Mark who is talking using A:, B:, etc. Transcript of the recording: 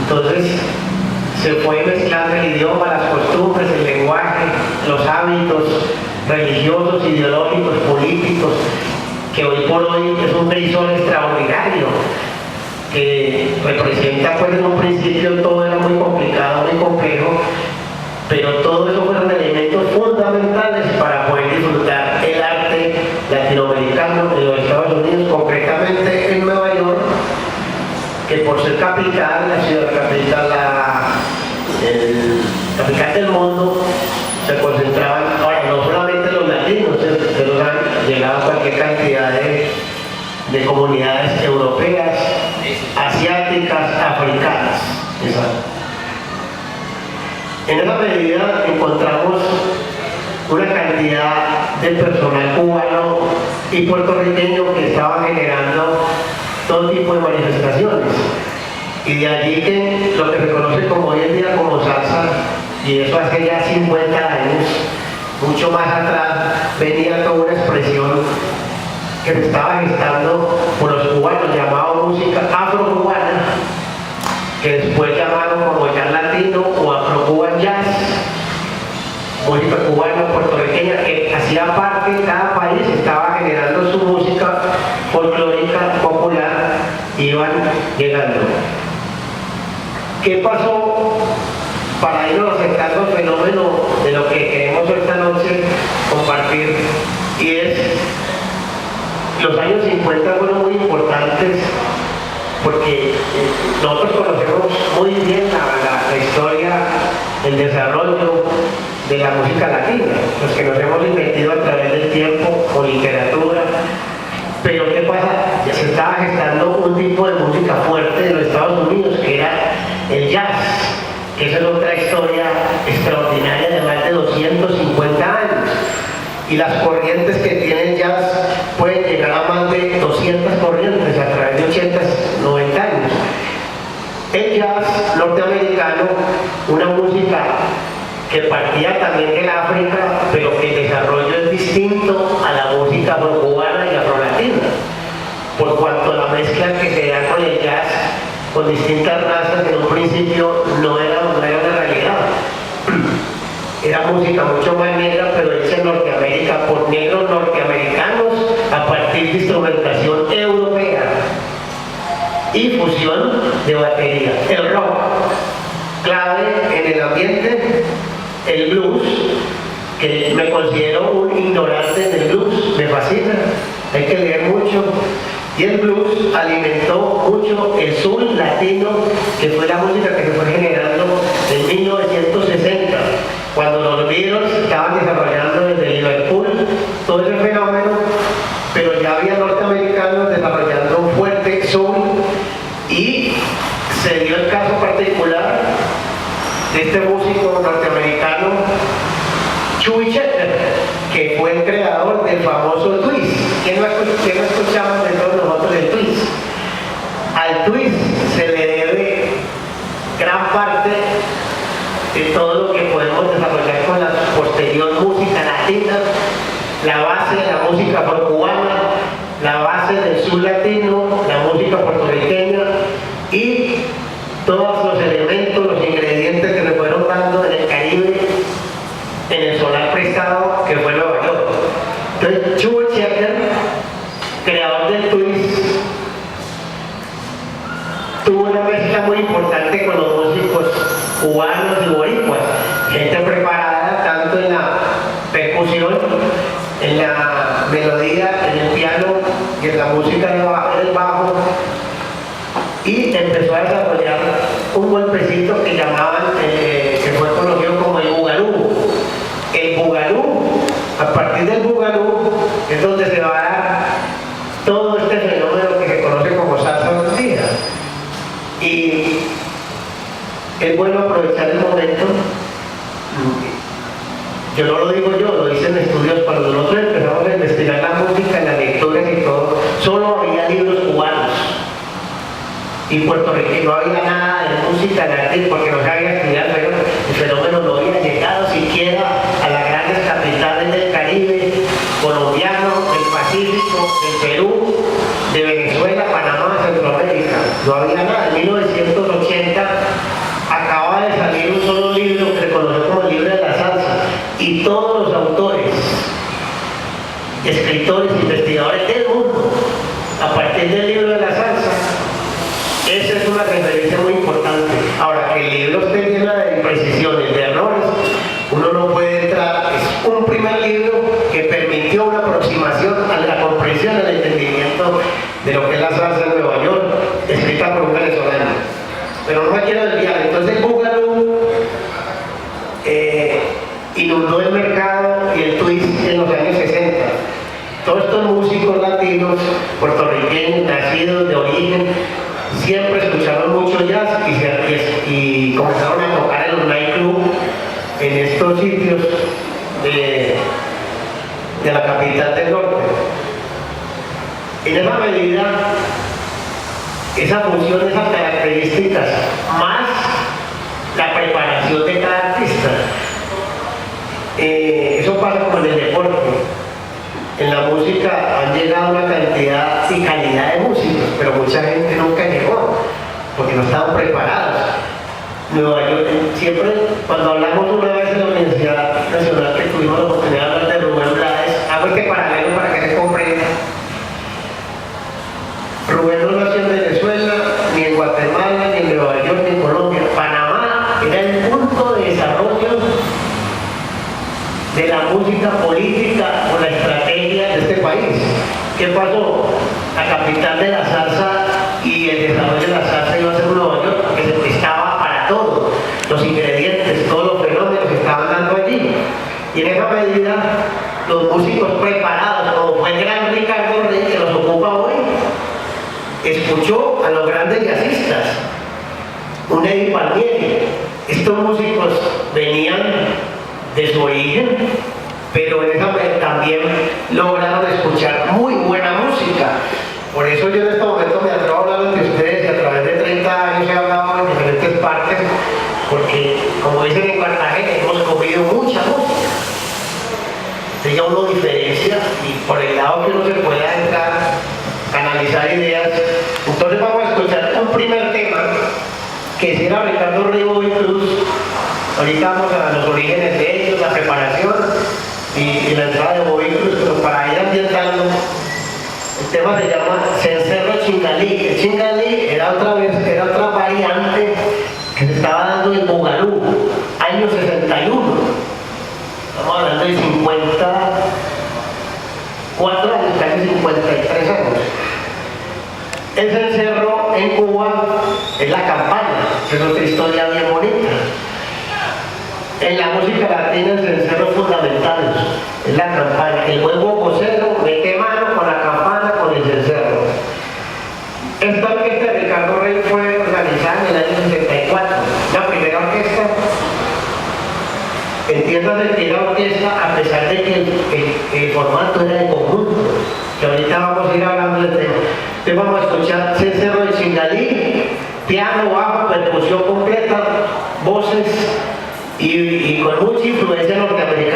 A: Entonces se fue mezclando el idioma, las costumbres, el lenguaje, los hábitos religiosos, ideológicos, políticos, que hoy por hoy es un crisol extraordinario, que representa, pues en un principio todo era muy complicado, muy complejo, pero todo eso fueron elementos fundamentales para poder disfrutar el arte latinoamericano de los Estados Unidos, concretamente en Nueva York, que por ser capital, la ciudad capital, capital del mundo, se concentraban, ahora no solamente los latinos, pero han llegado cualquier cantidad de comunidades europeas, asiáticas, africanas. En esa medida encontramos una cantidad de personal cubano y puertorriqueño que estaba generando todo tipo de manifestaciones. Y de allí que lo que se conoce como hoy en día como salsa, y eso hace ya 50 años, mucho más atrás, venía toda una expresión que se estaba gestando por los cubanos, llamado música afro-cubana, que después llamaron como jazz latino o afro-cuban jazz, música cubana, puertorriqueña, que hacía parte, cada país estaba generando su música folclórica, popular, iban llegando. ¿Qué pasó para irnos acercando al fenómeno de lo que queremos esta noche compartir? Y es, los años 50 fueron muy importantes porque nosotros conocemos muy bien la historia, el desarrollo de la música latina, los que nos hemos invertido a través del tiempo con literatura. Pero ¿qué pasa? Ya se estaba gestando un tipo de música fuerte en los Estados Unidos, que era el jazz, que esa es otra historia extraordinaria de más de 250 años. Y las corrientes que tiene el jazz pueden llegar a más de 200 corrientes a través de 80, 90 años. El jazz norteamericano, una música que partía también del África, pero que el desarrollo es distinto a la música afrocubana y afrolatina, por cuanto la mezcla que se da con el jazz, con distintas razas, en un principio no era una realidad. Era música mucho más negra, pero hecha en Norteamérica por negros norteamericanos a partir de instrumentación europea y fusión de batería. El rock, clave en el ambiente, el blues, que me considero un ignorante del blues, me fascina, hay que leer mucho. Y el blues alimentó mucho el soul latino, que fue la música que se fue generando en 1960, cuando los Beatles estaban desarrollando desde Liverpool todo ese fenómeno, pero ya había norteamericanos desarrollando un fuerte soul, y se dio el caso particular de este músico norteamericano, Chubby Checker, que fue el creador del famoso twist. ¿Quién no escuchamos de todos nosotros el twist? Al twist se le debe gran parte de todo lo que podemos desarrollar con la posterior música latina, la base de la música afrocubana, la base del sur latino, la música puertorriqueña y todos los elementos, los ingredientes que le fueron dando en el Caribe, en el solar prestado que fue Nueva York. Entonces, Chubby Checker, creador del twist, tuvo una mezcla muy importante con los músicos cubanos y boricuas, gente preparada tanto en la percusión, en la melodía, en el piano y en la música del bajo, y empezó a desarrollar un golpecito que llamaban, que fue conocido como el bugalú. El bugalú, a partir del bugalú es donde se va a dar todo este fenómeno que se conoce como salsa bandida. Y es bueno aprovechar el momento. Yo no lo digo yo, lo dicen estudios. Cuando nosotros empezamos a investigar la música, las lecturas y todo, solo había libros cubanos y puertorriqueños, no había nada de música latina porque no se había estudiado, pero el fenómeno no había llegado siquiera a las grandes capitales del Caribe, colombiano, del Pacífico, del Perú, de Venezuela, Panamá, Centroamérica. No había nada. En 1980 escritores, investigadores del mundo, a partir del libro de la salsa. Esa es una referencia muy importante. Ahora, que el libro esté lleno de imprecisiones, de errores, uno no puede entrar. Es un primer libro que permitió una aproximación a la comprensión, al entendimiento de lo que es la salsa en Nueva York, escrita por un venezolano. Pero no me quiero desviar. Entonces, Boogaloo inundó el mercado y el twist en los años 60. Todos estos músicos latinos, puertorriqueños, nacidos de origen, siempre escucharon mucho jazz y comenzaron a tocar en los nightclubs, en estos sitios de la capital del norte. En esa medida, esa función, esas características, más la preparación de cada artista, eso pasa como en el deporte. En la música han llegado una cantidad y calidad de músicos, pero mucha gente nunca llegó, porque no estaban preparados. Nueva York, siempre, cuando hablamos una vez en la Universidad Nacional, que tuvimos la oportunidad de hablar de Rubén Blades, hago este paralelo para que se comprenda. Rubén no nació en Venezuela, ni en Guatemala, ni en Nueva York, ni en Colombia. Panamá era el punto de desarrollo de la música política o la estrategia de este país. ¿Qué pasó? La capital de la salsa y el desarrollo de la salsa iba a ser Nueva York, porque estaba para todo. Los ingredientes, todos los fenómenos se estaban dando allí. Y en esa medida, los músicos preparados, como fue el gran Ricardo Rey, que los ocupa hoy, escuchó a los grandes jazzistas, un Eddie Palmieri. Estos músicos venían de su origen, pero en esa vez también lograron escuchar muy buena música. Por eso yo en este momento me atrevo a hablar de ustedes y a través de 30 años he hablado en diferentes partes, porque como dicen en Cartagena, hemos comido mucha música. Entonces ya uno diferencia y por el lado que uno se pueda entrar, canalizar ideas. Entonces vamos a escuchar un primer tema que era Ricardo Rey Bobby Cruz. Ahorita vamos a los orígenes de ellos, la preparación y la entrada de Bobby Cruz, pero para ir ambientando, el tema se llama Cencerro Chingalí. El Chingalí era otra variante que se estaba dando en Boogaloo, año 61. Estamos hablando de 54 años, casi 53 años. El cencerro en Cuba es la campana, que es otra historia bien bonita. En la música latina el cencerro es fundamental, es la campana. El buen bococero mete mano con la campana, con el cencerro. Esta orquesta de Ricardo Rey fue organizada en el año 64, la primera orquesta. Entiéndase que era orquesta a pesar de que el formato era de conjunto, que ahorita vamos a ir hablando del tema. Entonces vamos a escuchar Cencerro de Chingalí, piano, bajo, percusión completa, voces y con mucha influencia norteamericana.